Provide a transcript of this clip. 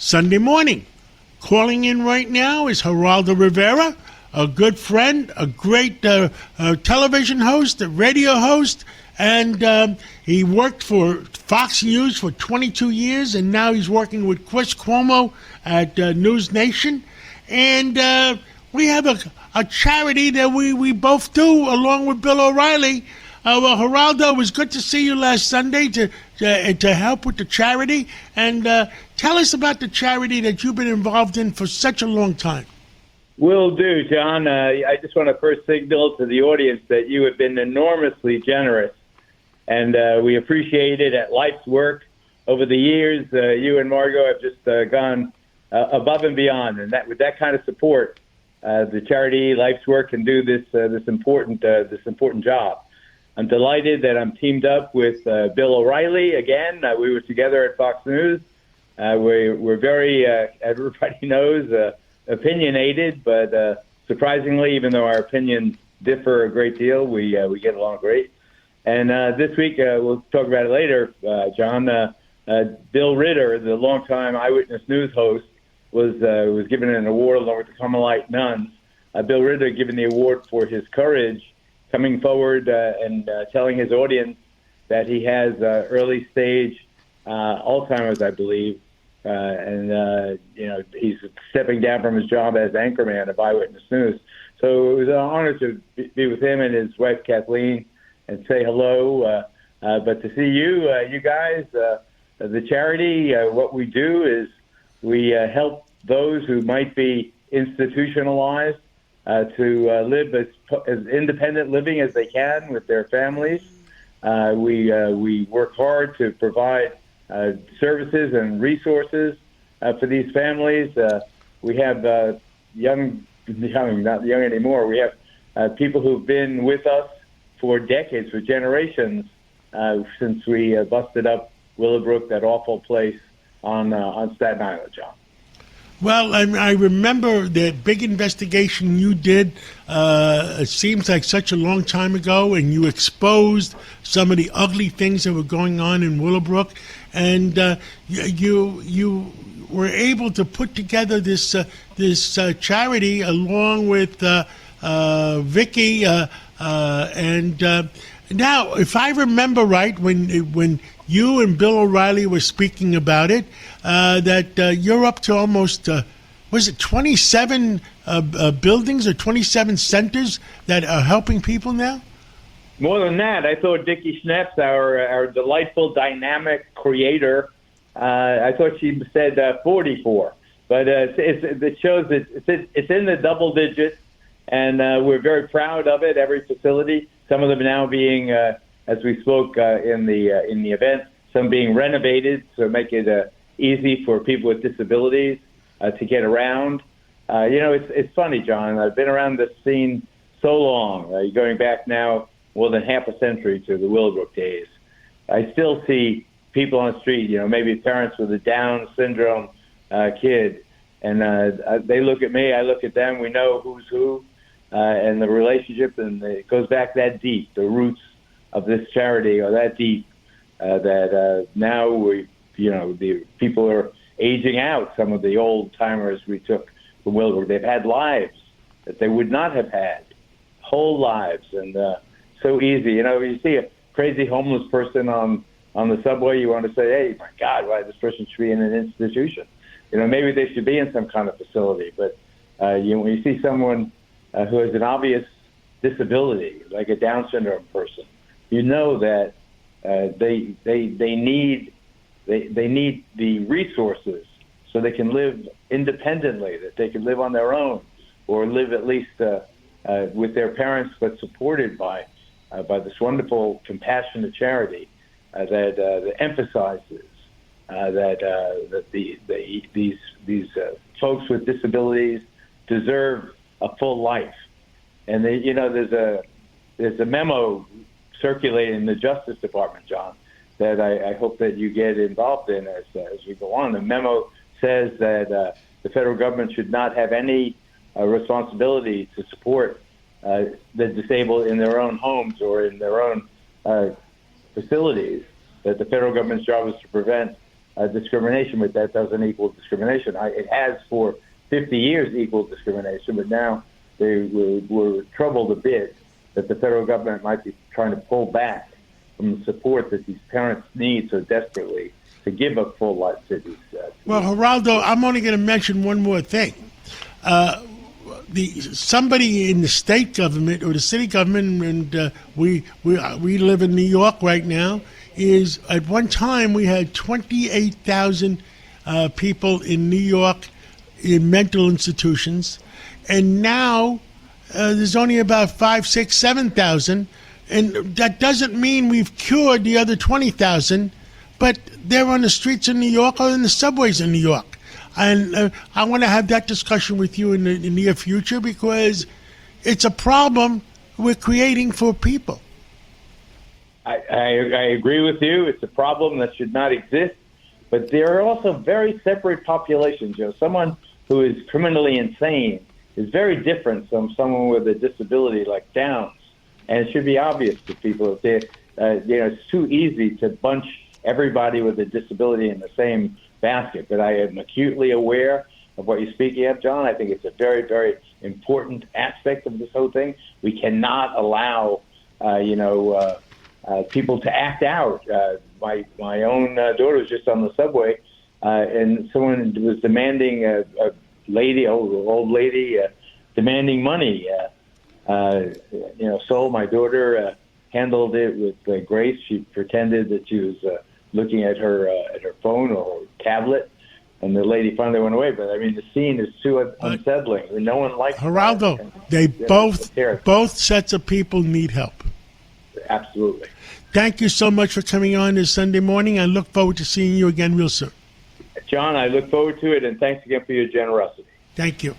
Sunday morning. Calling in right now is Geraldo Rivera, a good friend, a great television host, a radio host, and he worked for Fox News for 22 years, and now he's working with Chris Cuomo at News Nation. And we have a charity that we both do, along with Bill O'Reilly. Well, Geraldo, it was good to see you last Sunday to help with the charity. And tell us about the charity that you've been involved in for such a long time. Will do, John. I just want to first signal to the audience that you have been enormously generous, and we appreciate it at Life's Work. Over the years, you and Margot have just gone above and beyond, and with that kind of support, the charity Life's Work can do this important job. I'm delighted that I'm teamed up with Bill O'Reilly again. We were together at Fox News. We're very, everybody knows, opinionated, but surprisingly, even though our opinions differ a great deal, we get along great. And this week, we'll talk about it later, John. Bill Ritter, the longtime Eyewitness News host, was given an award along with the Carmelite nuns. Bill Ritter given the award for his courage, coming forward and telling his audience that he has early stage Alzheimer's, I believe, and he's stepping down from his job as anchorman of Eyewitness News. So it was an honor to be with him and his wife Kathleen and say hello. But to see you guys, the charity, what we do is we help those who might be institutionalized to live as independent living as they can with their families. We work hard to provide services and resources for these families. We have not young anymore. We have people who've been with us for decades, for generations, since we busted up Willowbrook, that awful place on Staten Island, John. Well, I remember the big investigation you did. It seems like such a long time ago, and you exposed some of the ugly things that were going on in Willowbrook, and you were able to put together this charity along with Vicky, and now, if I remember right, when you and Bill O'Reilly were speaking about it, that you're up to almost, was it 27 buildings or 27 centers that are helping people now? More than that. I thought Dickie Schneps, our delightful, dynamic creator, I thought she said 44. But it shows that it's in the double digits, and we're very proud of it, every facility. Some of them now being, as we spoke in the event, some being renovated to make it easy for people with disabilities to get around. It's funny, John. I've been around this scene so long, going back now more than half a century to the Willowbrook days. I still see people on the street, maybe parents with a Down syndrome kid, and they look at me, I look at them, we know who's who, and the relationship, and it goes back that deep. The roots of this charity are that deep that now the people are aging out. Some of the old timers we took from Willowbrook, they've had lives that they would not have had, whole lives, and so easy. You see a crazy homeless person on the subway, you want to say, hey, my God, why this person should be in an institution? Maybe they should be in some kind of facility. But when you see someone who has an obvious disability, like a Down syndrome person, you know that they need the resources so they can live independently, that they can live on their own, or live at least with their parents, but supported by this wonderful, compassionate charity that emphasizes that these folks with disabilities deserve a full life. And there's a memo circulating in the Justice Department, John, that I hope that you get involved in as we go on. The memo says that the federal government should not have any responsibility to support the disabled in their own homes or in their own facilities, that the federal government's job is to prevent discrimination, but that doesn't equal discrimination. It has for 50 years equaled discrimination, but now we're troubled a bit that the federal government might be trying to pull back from the support that these parents need so desperately to give a full life to these. Well, Geraldo, I'm only going to mention one more thing. Somebody in the state government or the city government, and we live in New York right now, is at one time we had 28,000 people in New York in mental institutions, and now there's only about 5, 6, 7,000, and that doesn't mean we've cured the other 20,000, but they're on the streets of New York or in the subways in New York. And I want to have that discussion with you in the near future because it's a problem we're creating for people. I agree with you. It's a problem that should not exist. But there are also very separate populations. You know, someone who is criminally insane is very different from someone with a disability like Downs. And it should be obvious to people that it's too easy to bunch everybody with a disability in the same basket. But I am acutely aware of what you're speaking of, John. I think it's a very, very important aspect of this whole thing. We cannot allow, people to act out. My own daughter was just on the subway, and someone was demanding old lady, demanding money. My daughter handled it with grace. She pretended that she was looking at her phone or tablet, and the lady finally went away. But I mean, the scene is too unsettling. No one likes Geraldo, that. Both sets of people need help. Absolutely. Thank you so much for coming on this Sunday morning. I look forward to seeing you again real soon. John, I look forward to it, and thanks again for your generosity. Thank you.